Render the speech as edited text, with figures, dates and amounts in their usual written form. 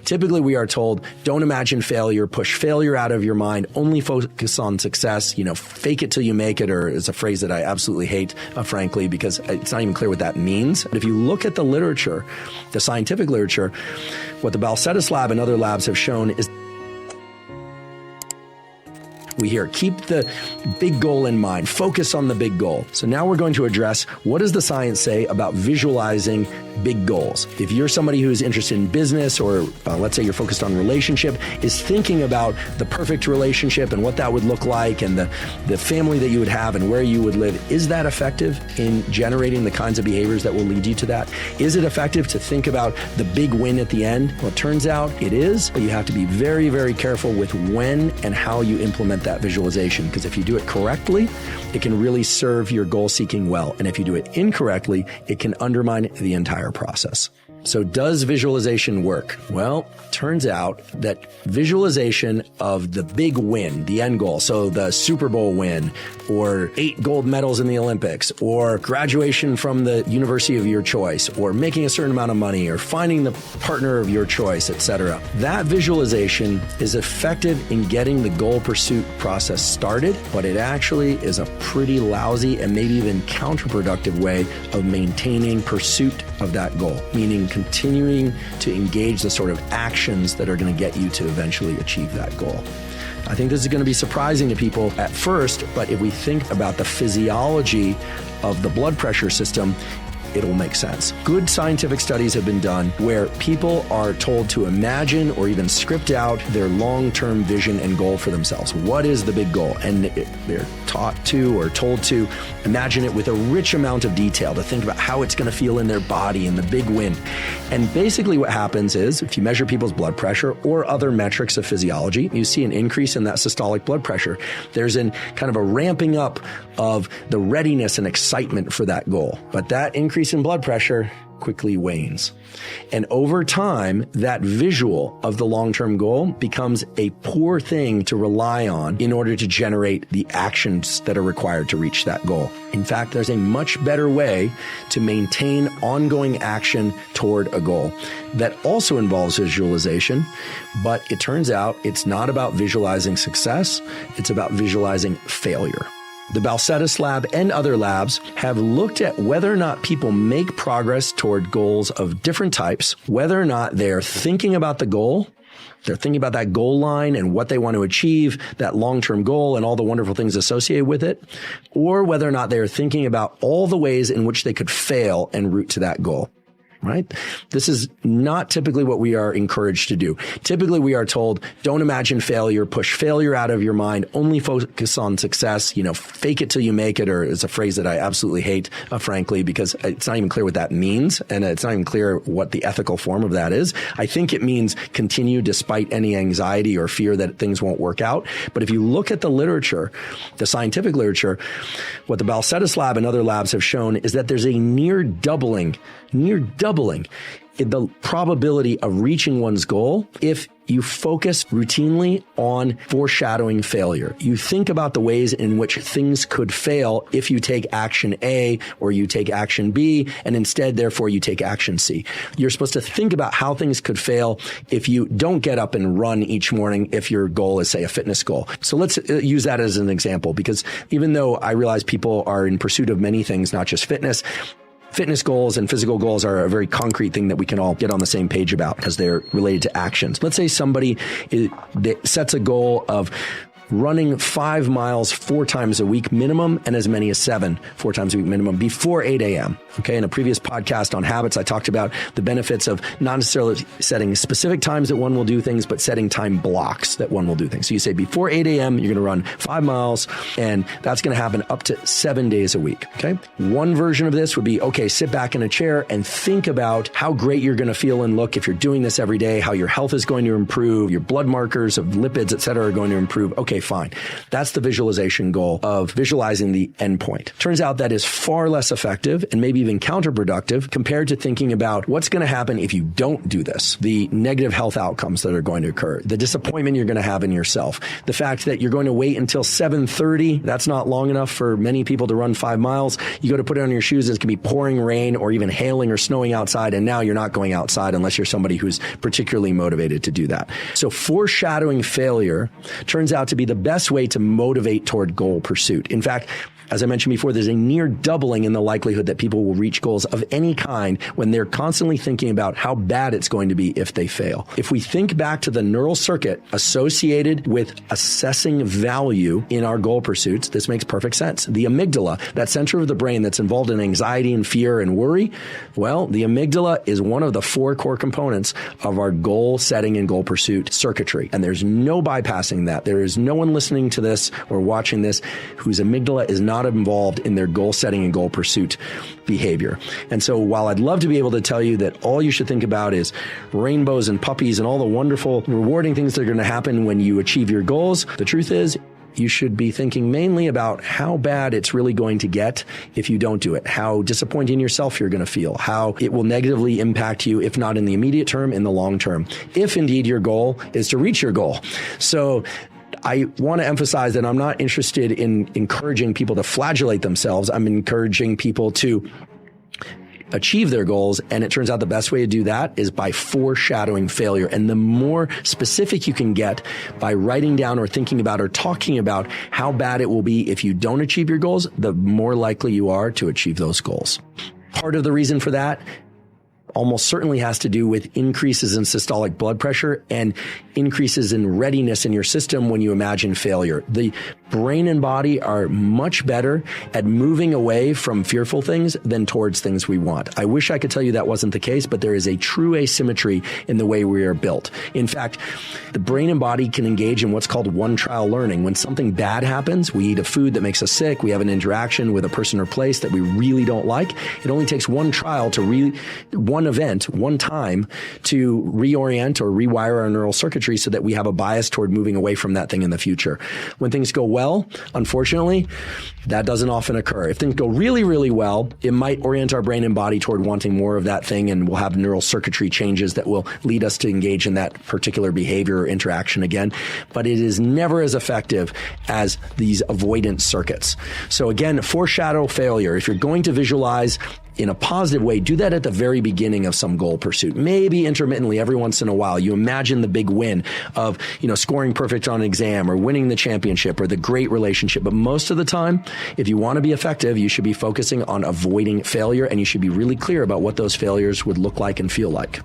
Typically, we are told, don't imagine failure, push failure out of your mind, only focus on success, fake it till you make it, or is a phrase that I absolutely hate, frankly, because it's not even clear what that means. But if you look at the literature, the scientific literature, what the Balcetis lab and other labs have shown is we hear, keep the big goal in mind, focus on the big goal. So now we're going to address, what does the science say about visualizing big goals? If you're somebody who is interested in business, or let's say you're focused on relationship, is thinking about the perfect relationship and what that would look like and the family that you would have and where you would live, is that effective in generating the kinds of behaviors that will lead you to that? Is it effective to think about the big win at the end? Well, it turns out it is, but you have to be very, very careful with when and how you implement that visualization, because if you do it correctly, it can really serve your goal seeking well. And if you do it incorrectly, it can undermine the entire process. So does visualization work? Well, turns out that visualization of the big win, the end goal, so the Super Bowl win, or 8 gold medals in the Olympics, or graduation from the university of your choice, or making a certain amount of money, or finding the partner of your choice, etc. That visualization is effective in getting the goal pursuit process started, but it actually is a pretty lousy and maybe even counterproductive way of maintaining pursuit of that goal, meaning continuing to engage the sort of actions that are going to get you to eventually achieve that goal. I think this is going to be surprising to people at first, but if we think about the physiology of the blood pressure system, it'll make sense. Good scientific studies have been done where people are told to imagine or even script out their long-term vision and goal for themselves. What is the big goal? And they're taught to or told to imagine it with a rich amount of detail, to think about how it's going to feel in their body and the big win. And basically what happens is, if you measure people's blood pressure or other metrics of physiology, you see an increase in that systolic blood pressure. There's kind of a ramping up of the readiness and excitement for that goal. But that increase in blood pressure quickly wanes. And over time, that visual of the long-term goal becomes a poor thing to rely on in order to generate the actions that are required to reach that goal. In fact, there's a much better way to maintain ongoing action toward a goal that also involves visualization, but it turns out it's not about visualizing success, it's about visualizing failure. The Balcetis lab and other labs have looked at whether or not people make progress toward goals of different types, whether or not they're thinking about the goal, they're thinking about that goal line and what they want to achieve, that long-term goal and all the wonderful things associated with it, or whether or not they're thinking about all the ways in which they could fail en route to that goal. Right? This is not typically what we are encouraged to do. Typically, we are told, don't imagine failure, push failure out of your mind, only focus on success, fake it till you make it, or is a phrase that I absolutely hate, frankly, because it's not even clear what that means, and it's not even clear what the ethical form of that is. I think it means continue despite any anxiety or fear that things won't work out. But if you look at the literature, the scientific literature, what the Balcetis lab and other labs have shown is that there's a near doubling in the probability of reaching one's goal if you focus routinely on foreshadowing failure. You think about the ways in which things could fail if you take action A or you take action B, and instead, therefore, you take action C. You're supposed to think about how things could fail if you don't get up and run each morning if your goal is, say, a fitness goal. So let's use that as an example, because even though I realize people are in pursuit of many things, not just fitness goals and physical goals are a very concrete thing that we can all get on the same page about because they're related to actions. Let's say somebody sets a goal of running 5 miles 4 times a week minimum and as many as 7 4 times a week minimum before 8 a.m. Okay. In a previous podcast on habits, I talked about the benefits of not necessarily setting specific times that one will do things, but setting time blocks that one will do things. So you say before 8 a.m., you're going to run 5 miles, and that's going to happen up to 7 days a week. Okay. One version of this would be, okay, sit back in a chair and think about how great you're going to feel and look if you're doing this every day, how your health is going to improve, your blood markers of lipids, et cetera, are going to improve. Okay. Okay, fine. That's the visualization goal of visualizing the endpoint. Turns out that is far less effective and maybe even counterproductive compared to thinking about what's going to happen if you don't do this, the negative health outcomes that are going to occur, the disappointment you're going to have in yourself, the fact that you're going to wait until 7:30. That's not long enough for many people to run 5 miles. You go to put on your shoes, and it's going to be pouring rain or even hailing or snowing outside, and now you're not going outside unless you're somebody who's particularly motivated to do that. So foreshadowing failure turns out to be the best way to motivate toward goal pursuit. In fact, as I mentioned before, there's a near doubling in the likelihood that people will reach goals of any kind when they're constantly thinking about how bad it's going to be if they fail. If we think back to the neural circuit associated with assessing value in our goal pursuits, this makes perfect sense. The amygdala, that center of the brain that's involved in anxiety and fear and worry, well, the amygdala is one of the 4 core components of our goal setting and goal pursuit circuitry. And there's no bypassing that. There is no one listening to this or watching this whose amygdala is not involved in their goal setting and goal pursuit behavior. And so while I'd love to be able to tell you that all you should think about is rainbows and puppies and all the wonderful, rewarding things that are going to happen when you achieve your goals, the truth is you should be thinking mainly about how bad it's really going to get if you don't do it, how disappointed in yourself you're going to feel, how it will negatively impact you, if not in the immediate term, in the long term, if indeed your goal is to reach your goal. So I want to emphasize that I'm not interested in encouraging people to flagellate themselves. I'm encouraging people to achieve their goals. And it turns out the best way to do that is by foreshadowing failure. And the more specific you can get by writing down or thinking about or talking about how bad it will be if you don't achieve your goals, the more likely you are to achieve those goals. Part of the reason for that almost certainly has to do with increases in systolic blood pressure and increases in readiness in your system when you imagine failure. The brain and body are much better at moving away from fearful things than towards things we want. I wish I could tell you that wasn't the case, but there is a true asymmetry in the way we are built. In fact, the brain and body can engage in what's called one trial learning. When something bad happens, we eat a food that makes us sick, we have an interaction with a person or place that we really don't like, it only takes one trial to one event, one time, to reorient or rewire our neural circuitry so that we have a bias toward moving away from that thing in the future. When things go well, unfortunately, that doesn't often occur. If things go really, really well, it might orient our brain and body toward wanting more of that thing, and we'll have neural circuitry changes that will lead us to engage in that particular behavior or interaction again. But it is never as effective as these avoidance circuits. So again, foreshadow failure. If you're going to visualize in a positive way, do that at the very beginning of some goal pursuit. Maybe intermittently, every once in a while, you imagine the big win of, scoring perfect on an exam or winning the championship or the great relationship. But most of the time, if you want to be effective, you should be focusing on avoiding failure, and you should be really clear about what those failures would look like and feel like.